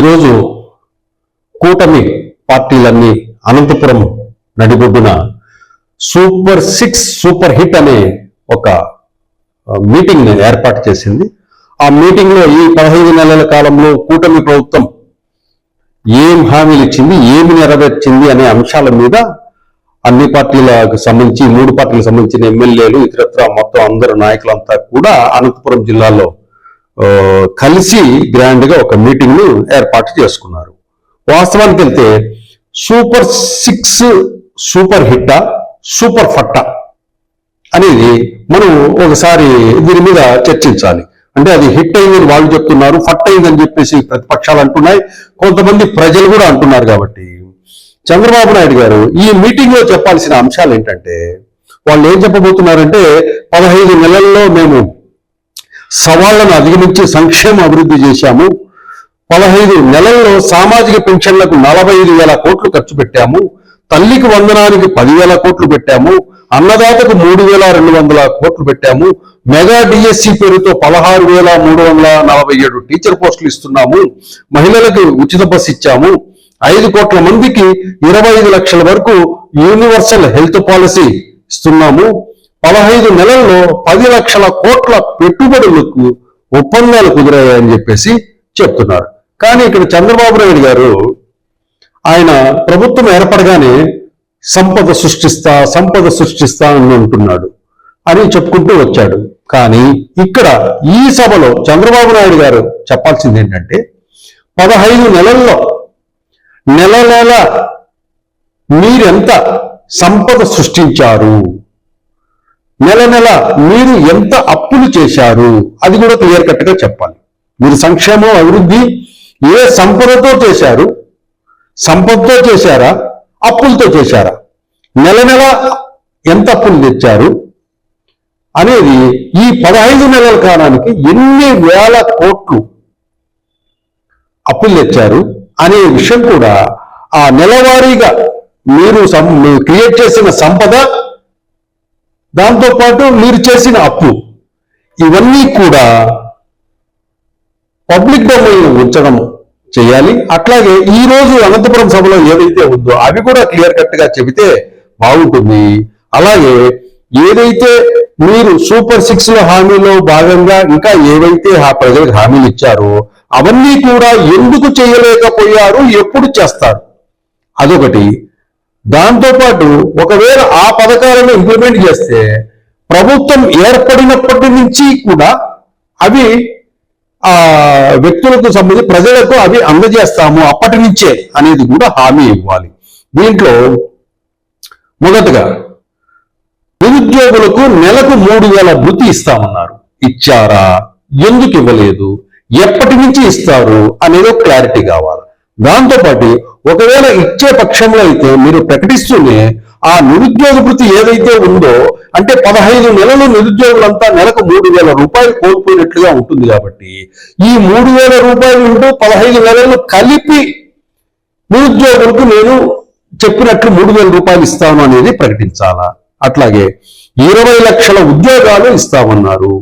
ఈరోజు కూటమి పార్టీలన్నీ అనంతపురం నడిబొడ్డున సూపర్ 6 సూపర్ హిట్ అనే ఒక మీటింగ్ ఏర్పాటు చేసింది. ఆ మీటింగ్ లో ఈ 15 నెలల కాలంలో కూటమి ప్రభుత్వం ఏం హామీలు ఇచ్చింది, ఏమి నెరవేర్చింది అనే అంశాల మీద అన్ని పార్టీలకు సంబంధించి 3 పార్టీలకు సంబంధించిన ఎమ్మెల్యేలు ఇతరత్ర మొత్తం అందరు నాయకులంతా కూడా అనంతపురం జిల్లాలో కలిసి గ్రాండ్ గా ఒక మీటింగ్ ను ఏర్పాటు చేసుకున్నారు. వాస్తవానికి వెళ్తే సూపర్ 6 సూపర్ హిట్టా సూపర్ ఫట్టా అనేది మనం ఒకసారి దీని మీద చర్చించాలి. అంటే అది హిట్ అయిందని వాళ్ళు చెప్తున్నారు, ఫట్ అయిందని చెప్పేసి ప్రతిపక్షాలు అంటున్నాయి, కొంతమంది ప్రజలు కూడా అంటున్నారు. కాబట్టి చంద్రబాబు నాయుడు గారు ఈ మీటింగ్ లో చెప్పాల్సిన అంశాలు ఏంటంటే, వాళ్ళు ఏం చెప్పబోతున్నారంటే 15 నెలల్లో మేము సవాళ్లను అధిగమించి సంక్షేమ అభివృద్ధి చేశాము, 15 నెలల్లో సామాజిక పెన్షన్లకు 45,000 కోట్లు ఖర్చు పెట్టాము, తల్లికి వందనానికి 10,000 కోట్లు పెట్టాము, అన్నదాతకు 3,200 కోట్లు పెట్టాము, మెగా డిఎస్సి పేరుతో 16,347 టీచర్ పోస్టులు ఇస్తున్నాము, మహిళలకు ఉచిత బస్సు ఇచ్చాము, 5 కోట్ల మందికి 25 లక్షల వరకు యూనివర్సల్ హెల్త్ పాలసీ ఇస్తున్నాము, 15 నెలల్లో 10 లక్షల కోట్ల పెట్టుబడులకు ఒప్పందాలు కుదిరాయని చెప్పేసి చెప్తున్నారు. కానీ ఇక్కడ చంద్రబాబు నాయుడు గారు ఆయన ప్రభుత్వం ఏర్పడగానే సంపద సృష్టిస్తా అని అంటున్నాడు అని చెప్పుకుంటూ వచ్చాడు. కానీ ఇక్కడ ఈ సభలో చంద్రబాబు నాయుడు గారు చెప్పాల్సింది ఏంటంటే 15 నెలల్లో నెల నెల మీరెంత సంపద సృష్టించారు, నెల నెల మీరు ఎంత అప్పులు చేశారు, అది కూడా క్లియర్ కట్ గా చెప్పాలి. మీరు సంక్షేమం అభివృద్ధి ఏ సంపదతో చేశారు, సంపదతో చేశారా, అప్పులతో చేశారా, నెల నెల ఎంత అప్పులు తెచ్చారు అనేది ఈ 15 నెలల కాలానికి ఎన్ని వేల కోట్లు అప్పులు తెచ్చారు అనే విషయం కూడా ఆ నెలవారీగా మీరు క్రియేట్ చేసిన సంపద, దాంతోపాటు మీరు చేసిన అప్పు, ఇవన్నీ కూడా పబ్లిక్ డొమైన్ ఉంచడం చేయాలి. అట్లాగే ఈ రోజు అనంతపురం సభలో ఏదైతే ఉందో అవి కూడా క్లియర్ కట్ గా చెబితే బాగుంటుంది. అలాగే ఏదైతే మీరు సూపర్ 6 లో హామీలో భాగంగా ఇంకా ఏవైతే ప్రజలకు హామీలు ఇచ్చారో అవన్నీ కూడా ఎందుకు చేయలేకపోయారు, ఎప్పుడు చేస్తారు, అదొకటి. దాంతోపాటు ఒకవేళ ఆ పథకాలను ఇంప్లిమెంట్ చేస్తే ప్రభుత్వం ఏర్పడినప్పటి నుంచి కూడా అవి వ్యక్తులకు సంబంధించి ప్రజలకు అవి అందజేస్తాము అప్పటి నుంచే అనేది కూడా హామీ ఇవ్వాలి. దీంట్లో మొదటగా నిరుద్యోగులకు నెలకు 3,000 భృతి ఇస్తామన్నారు. ఇచ్చారా, ఎందుకు ఇవ్వలేదు, ఎప్పటి నుంచి ఇస్తారు అనేది క్లారిటీ కావాలి. దాంతోపాటు ఒకవేళ ఇచ్చే పక్షంలో అయితే మీరు ప్రకటిస్తూనే ఆ నిరుద్యోగ భృతి ఏదైతే ఉందో, అంటే 15 నెలలు నిరుద్యోగులంతా నెలకు 3,000 రూపాయలు కోల్పోయినట్లుగా ఉంటుంది. కాబట్టి ఈ 3,000 రూపాయలు ఉంటూ 15 నెలలు కలిపి నిరుద్యోగులకు నేను చెప్పినట్లు 3,000 రూపాయలు ఇస్తాను అనేది ప్రకటించాలా. అట్లాగే 20 లక్షల ఉద్యోగాలు ఇస్తామన్నారు.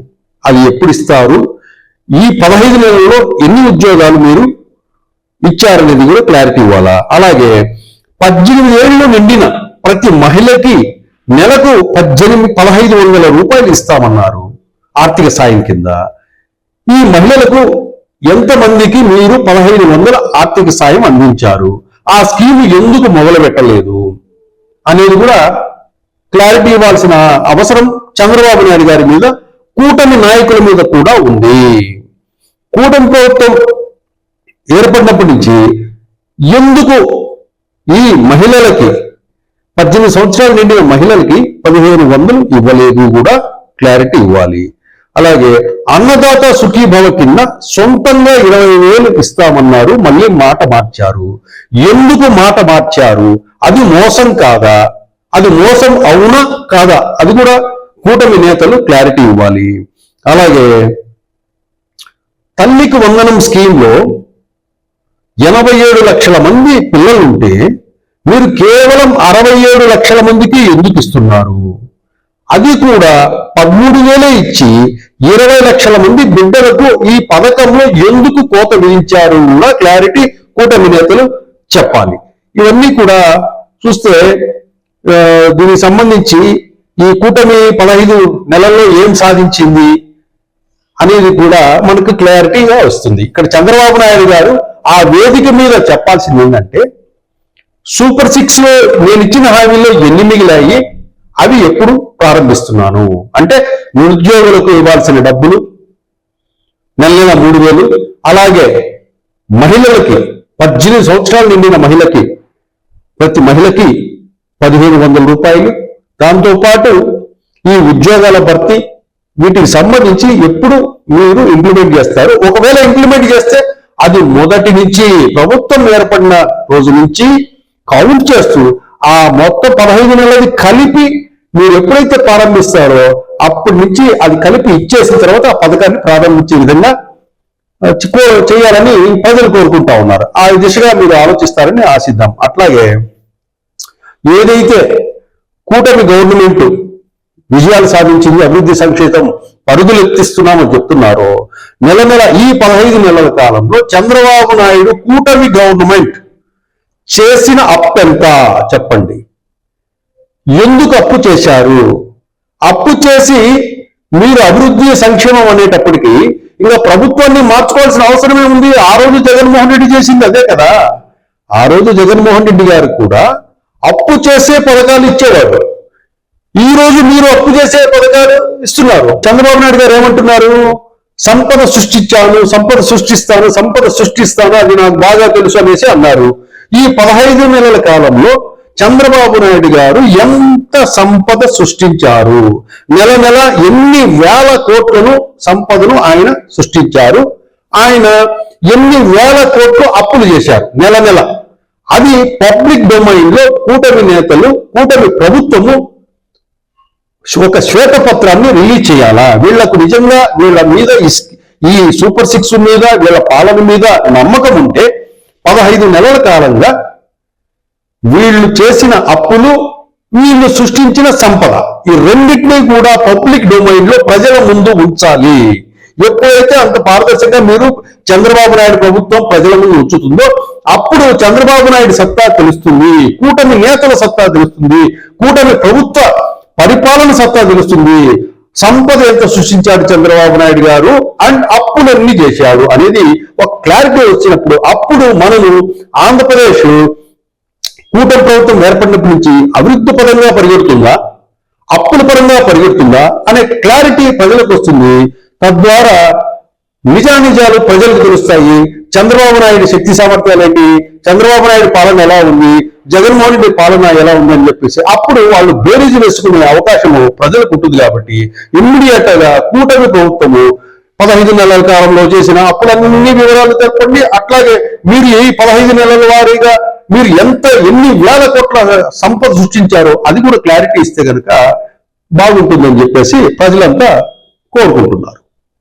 అది ఎప్పుడు ఇస్తారు, ఈ 15 నెలల్లో ఎన్ని ఉద్యోగాలు మీరు ఇచ్చారనేది కూడా క్లారిటీ ఇవ్వాలా. అలాగే 18 ఏళ్ళు నిండిన ప్రతి మహిళకి నెలకు 1,500 రూపాయలు ఇస్తామన్నారు ఆర్థిక సాయం కింద. ఈ మహిళలకు ఎంతమందికి మీరు 1,500 ఆర్థిక సాయం అందించారు, ఆ స్కీమ్ ఎందుకు మొదలు పెట్టలేదు అనేది కూడా క్లారిటీ ఇవ్వాల్సిన అవసరం చంద్రబాబు నాయుడు గారి మీద, కూటమి నాయకుల మీద కూడా ఉంది. కూటమి ప్రభుత్వం ఏర్పడినప్పటి నుంచి ఎందుకు ఈ మహిళలకి 18 సంవత్సరాలు నిండిన మహిళలకి 1,500 ఇవ్వలేదు కూడా క్లారిటీ ఇవ్వాలి. అలాగే అన్నదాత సుఖీభవ కింద సొంతంగా 20,000 ఇస్తామన్నారు, మళ్ళీ మాట మార్చారు. ఎందుకు మాట మార్చారు, అది మోసం కాదా, అది మోసం అవునా కాదా, అది కూడా కూటమి నేతలు క్లారిటీ ఇవ్వాలి. అలాగే తల్లికి వందనం స్కీమ్లో 87 లక్షల మంది పిల్లలుంటే మీరు కేవలం 67 లక్షల మందికి ఎందుకు ఇస్తున్నారు, అది కూడా 13,000 ఇచ్చి 20 లక్షల మంది బిడ్డలకు ఈ పథకంలో ఎందుకు కోత విధించారు కూడా క్లారిటీ కూటమి నేతలు చెప్పాలి. ఇవన్నీ కూడా చూస్తే దీనికి సంబంధించి ఈ కూటమి 15 నెలల్లో ఏం సాధించింది అనేది కూడా మనకు క్లారిటీగా వస్తుంది. ఇక్కడ చంద్రబాబు నాయుడు గారు ఆ వేదిక మీద చెప్పాల్సింది ఏంటంటే, సూపర్ 6 లో నేను ఇచ్చిన హామీల్లో ఎన్ని మిగిలాయి, అవి ఎప్పుడు ప్రారంభిస్తున్నాను అంటే నిరుద్యోగులకు ఇవ్వాల్సిన డబ్బులు నెల 3,000, అలాగే మహిళలకి 18 సంవత్సరాలు నిండిన మహిళకి ప్రతి మహిళకి 1,500 రూపాయలు, దాంతోపాటు ఈ ఉద్యోగాల భర్తీ, వీటికి సంబంధించి ఎప్పుడు మీరు ఇంప్లిమెంట్ చేస్తారు, ఒకవేళ ఇంప్లిమెంట్ చేస్తే అది మొదటి నుంచి ప్రభుత్వం ఏర్పడిన రోజు నుంచి కౌంట్ చేస్తూ ఆ మొత్తం 15 నెలలది కలిపి మీరు ఎప్పుడైతే ప్రారంభిస్తారో అప్పటి నుంచి అది కలిపి ఇచ్చేసిన తర్వాత ఆ పథకాన్ని ప్రారంభించే విధంగా చేయాలని ప్రజలు కోరుకుంటా ఉన్నారు. ఆ దిశగా మీరు ఆలోచిస్తారని ఆశిద్దాం. అట్లాగే ఏదైతే కూటమి గవర్నమెంట్ విజయాలు సాధించింది, అభివృద్ధి సంక్షేమం పరుగులు ఎత్తిస్తున్నామని చెప్తున్నారో, నెల ఈ 15 నెలల కాలంలో చంద్రబాబు నాయుడు కూటమి గవర్నమెంట్ చేసిన అప్పు ఎంత చెప్పండి? ఎందుకు అప్పు చేశారు? అప్పు చేసి మీరు అభివృద్ధి సంక్షేమం అనేటప్పటికీ ఇంకా ప్రభుత్వాన్ని మార్చుకోవాల్సిన అవసరమే ఉంది. ఆ రోజు జగన్మోహన్ రెడ్డి చేసింది అదే కదా. ఆ రోజు జగన్మోహన్ రెడ్డి గారు కూడా అప్పు చేసే పథకాలు ఇచ్చేవారు. ఈ రోజు మీరు అప్పు చేసే పథకాలు ఇస్తున్నారు. చంద్రబాబు నాయుడు గారు ఏమంటున్నారు? సంపద సృష్టించాను, సంపద సృష్టిస్తాను, సంపద సృష్టిస్తాను, అది నాకు బాగా తెలుసు అనేసి అన్నారు. ఈ 15 నెలల కాలంలో చంద్రబాబు నాయుడు గారు ఎంత సంపద సృష్టించారు? నెల ఎన్ని వేల కోట్లను సంపదను ఆయన సృష్టించారు? ఆయన ఎన్ని వేల కోట్లు అప్పులు చేశారు నెల? అది పబ్లిక్ డొమైన్ లో కూటమి నేతలు, కూటమి ప్రభుత్వము ఒక శ్వేతపత్రాన్ని రిలీజ్ చేయాలా? వీళ్లకు నిజంగా వీళ్ళ మీద ఈ సూపర్ 6 మీద, వీళ్ళ పాలన మీద నమ్మకం ఉంటే 15 నెలల కాలంగా వీళ్ళు చేసిన అప్పులు, వీళ్ళు సృష్టించిన సంపద, ఈ రెండింటినీ కూడా పబ్లిక్ డొమైన్ లో ప్రజల ముందు ఉంచాలి. ఎప్పుడైతే అంత పారదర్శకంగా మీరు చంద్రబాబు నాయుడు ప్రభుత్వం ప్రజల ముందు ఉంచుతుందో అప్పుడు చంద్రబాబు నాయుడు సత్తా తెలుస్తుంది, కూటమి నేతల సత్తా తెలుస్తుంది, కూటమి ప్రభుత్వ పరిపాలన సత్తా తెలుస్తుంది. సంపద ఎంత సృష్టించాడు చంద్రబాబు నాయుడు గారు అండ్ అప్పులన్నీ చేశాడు అనేది ఒక క్లారిటీ వచ్చినప్పుడు అప్పుడు మనము ఆంధ్రప్రదేశ్ కూటమి ప్రభుత్వం ఏర్పడినప్పటి నుంచి అభివృద్ధి పరంగా పరిగెడుతుందా, అప్పుల పరంగా పరిగెడుతుందా అనే క్లారిటీ ప్రజలకు వస్తుంది. తద్వారా నిజానిజాలు ప్రజలకు తెలుస్తాయి. చంద్రబాబు నాయుడు శక్తి సామర్థ్యాలు ఏంటి, చంద్రబాబు నాయుడు పాలన ఎలా ఉంది, జగన్మోహన్ రెడ్డి పాలన ఎలా ఉంది అని చెప్పేసి అప్పుడు వాళ్ళు బేరీజు వేసుకునే అవకాశము ప్రజలకు ఉంటుంది. కాబట్టి ఇమ్మీడియట్ గా కూటమి ప్రభుత్వము 15 నెలల కాలంలో చేసిన అప్పులన్నీ వివరాలు తెలపండి. అట్లాగే మీరు ఈ 15 నెలల వారీగా మీరు ఎన్ని వేల కోట్ల సంపద సృష్టించారో అది కూడా క్లారిటీ ఇస్తే కనుక బాగుంటుందని చెప్పేసి ప్రజలంతా కోరుకుంటున్నారు.